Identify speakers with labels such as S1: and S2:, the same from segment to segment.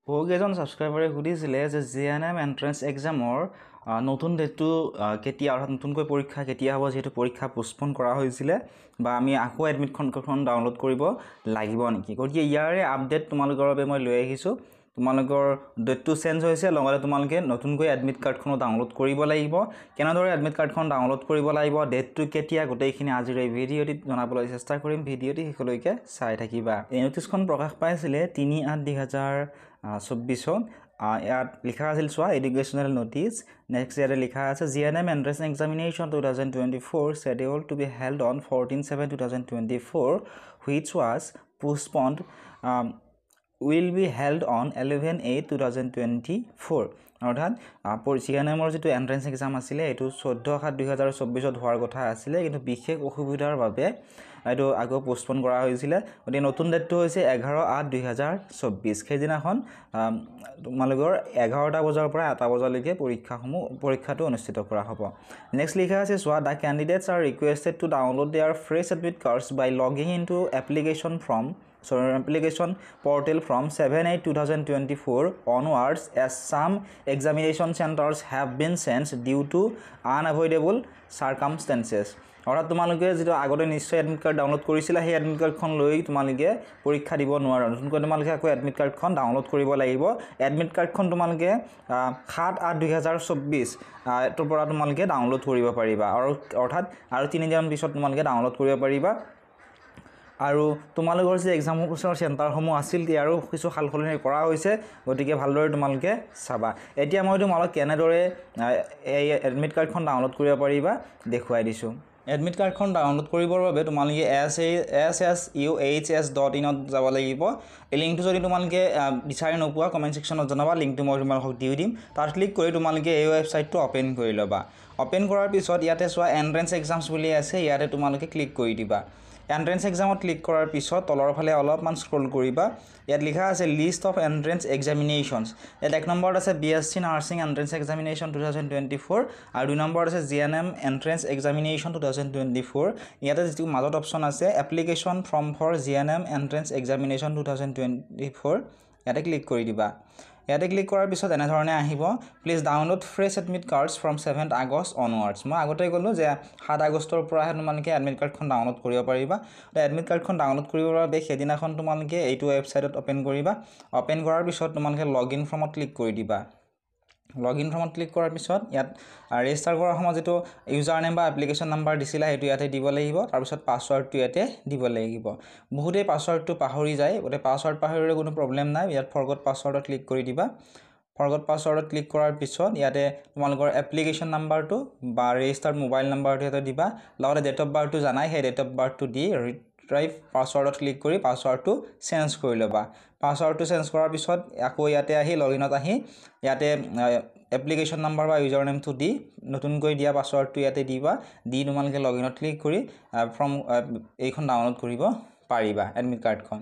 S1: বহুকেইজন ছাবস্ক্ৰাইবাৰে সুধিছিলে যে জিএনএম এন্ট্ৰেন্স এক্সামৰ নতুন ডেটটো কেতিয়া অৰ্থাৎ নতুনকৈ পৰীক্ষা কেতিয়া হ'ব যেহেতু পৰীক্ষা পোষ্টপন কৰা হৈছিলে বা আমি আকৌ এডমিটখন ডাউনলোড কৰিব লাগিব নেকি গতিকে ইয়াৰে আপডেট তোমালোকৰ বাবে মই লৈ আহিছোঁ তোমালোকৰ ডেটটো চেঞ্জ হৈছে লগতে তোমালোকে নতুনকৈ এডমিট কাৰ্ডখন ডাউনলোড কৰিব লাগিব কেনেদৰে এডমিট কাৰ্ডখন ডাউনলোড কৰিব লাগিব ডেটটো কেতিয়া গোটেইখিনি আজিৰ এই ভিডিঅ'টিত জনাবলৈ চেষ্টা কৰিম ভিডিঅ'টি শেষলৈকে চাই থাকিবা এই নোটিছখন প্ৰকাশ পাইছিলে 3/8/2024 ইয়াত লিখা আছিল চোৱা এডুকেশ্যনেল নোটিছ নেক্সট ইয়াতে লিখা আছে GNM entrance examination 2024 scheduled to be held on 14/7/2024 which was postponed will be held on 11/8/2024 অৰ্থাৎ জিএনএমৰ যেটো এন্ট্ৰেন্স এক্সাম আছিল এটো 14/7/2024 হোৱাৰ কথা আছিল কিন্তু বিশেষ অসুবিধাৰ বাবে এটো আগো পোষ্টপন কৰা হৈছিল গতি নতুন ডেটটো হৈছে 11/8/2024 সেইদিনাখন তোমালোকৰ 11টা বজাৰ পৰা 1টা বজালৈকে পৰীক্ষাটো অনুষ্ঠিত কৰা হ'ব নেক্সট লিখা আছে সোৱা দা candidates are requested to download their fresh admit cards by logging into application portal from 7/8/2024 onwards as some examination centers have been changed due to unavoidable circumstances অৰ্থাৎ তোমালোকে যেটো আগতে নিশ্চয় এডমিট কাৰ্ড ডাউনলোড কৰিছিলা সেই admit কাৰ্ডখন লৈ তোমালোকে পৰীক্ষা দিব নোৱাৰা নতুনকৈ তোমালোকে আকৌ এডমিট কাৰ্ডখন ডাউনলোড কৰিব লাগিব এডমিট কাৰ্ডখন তোমালোকে 7/8/2024 এৰ পৰা তোমালোকে ডাউনলোড কৰিব পাৰিবা অৰ্থাৎ আৰু 3 দিন পিছত তোমালোকে ডাউনলোড কৰিব পাৰিবা আৰু তোমালোকৰ যে এক্সামৰ চেণ্টাৰসমূহ আছিল আৰু কিছু খালখলনি কৰা হৈছে গতিকে ভালদৰে তোমালোকে চাবা এতিয়া মই তোমালোক কেনেদৰে এই এডমিট কাৰ্ডখন ডাউনলোড কৰিব পাৰিবা দেখুৱাই দিছো এডমিট কাৰ্ডখন ডাউনলোড কৰিবৰ বাবে তোমালোকে ssuhs.in ত যাব লাগিব এই লিংকটো যদি তোমালোকে বিচাৰি নোপোৱা কমেন্ট সেকশনত জনাবা লিংকটো মই তোমালোকক দি দিম তাত ক্লিক কৰি তোমালোকে এই ওয়েবসাইটটো ওপেন কৰি লবা ওপেন কৰাৰ পিছত ইয়াতে সোৱা এন্ট্ৰেন্স এক্সামছ বুলি আছে ইয়াতে তোমালোকে ক্লিক কৰি দিবা এন্ট্ৰেন্স এক্সামত ক্লিক কৰাৰ পিছত তলৰ ফালে অলপমান স্ক্ৰল কৰিবা ইয়াত লিখা আছে লিষ্ট অফ এন্ট্ৰেন্স এক্সামিনেশনস ইয়াত এক নম্বৰত আছে বিএসসি নাৰ্সিং এন্ট্ৰেন্স এক্সামিনেশন 2024 আৰু দুই নম্বৰত আছে জিএনএম এন্ট্ৰেন্স এক্সামিনেশন 2024 ইয়াতে যেটো মাজত অপচন আছে application form for GNM entrance examination 2024 ইয়াতে ক্লিক কৰি দিবা ইয়াতে ক্লিক কৰাৰ পিছত এনে ধৰণে আহিব please download fresh admit cards from 7th August onwards মই আগতে ক'লো যে 7 আগষ্টৰ পৰা তোমালোকে এডমিট কাৰ্ডখন ডাউনলোড কৰিব পাৰিবা এডমিট কাৰ্ডখন ডাউনলোড কৰিবৰ বাবে সেইদিনাখন তোমালোকে এইটো ওয়েবসাইটত ওপেন কৰিবা ওপেন কৰাৰ পিছত তোমালোকে লগইন ফৰ্মত ক্লিক কৰি দিবা লগইন ফৰ্মত ক্লিক কৰাৰ পিছত ইয়াত ৰেজিষ্টাৰ কৰাৰ সময় যেটো ইউজাৰ নেম বা এপ্লিকেশন নাম্বাৰ দিছিলা হেতু ইয়াতে দিব লাগিব তাৰ পিছত পাসওয়াৰ্ডটো ইয়াতে দিব লাগিব বহুতে পাসওয়াৰ্ডটো পাহৰি যায় ওতে পাসওয়াৰ্ড পাহৰিলে কোনো প্ৰবলেম নাই ইয়াত ফৰগট পাসওয়াৰ্ডত ক্লিক কৰি দিবা ফৰগট পাসওয়াৰ্ডত ক্লিক কৰাৰ পিছত ইয়াতে তোমালোকৰ এপ্লিকেশন নাম্বাৰটো বা ৰেজিষ্টাৰ্ড মোবাইল নাম্বাৰটো ইয়াতে দিবা লগতে ডেট অফ বাৰ্থটো জানাই সেই ডেট অফ বাৰ্থটো দি ৰিট্ৰাইভ পাসওয়াৰ্ডত ক্লিক কৰি পাসওয়াৰ্ডটো চেঞ্জ কৰি লবা পাসওয়াৰ্ডটো চেঞ্জ কৰাৰ পিছত আকৌ ইয়াতে আহি লগইনত আহি ইয়াতে এপ্লিকেশন নাম্বাৰ বা ইউজাৰ নেমটো দি নতুনকৈ দিয়া পাসওয়াৰ্ডটো ইয়াতে দিবা দি তোমালোকে লগইনত ক্লিক কৰি ফ্ৰম এইখন ডাউনলোড কৰিব পাৰিবা এডমিট কাৰ্ডখন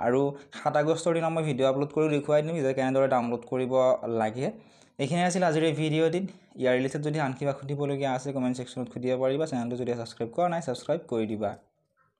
S1: আৰু 7 আগষ্টৰ দিনা মই ভিডিও আপলোড কৰি দেখুৱাই দিম যে কেনেদৰে ডাউনলোড কৰিব লাগে এইখিনি আছিল আজিৰ এই ভিডিওটিত ইয়াৰ ৰিলেটেড যদি আন কিবা খুদিবলগীয়া আছে কমেন্ট সেকশনত খুদিব পাৰিবা চেনেলটো যদি সাবস্ক্ৰাইব কৰা নাই সাবস্ক্ৰাইব কৰি দিবা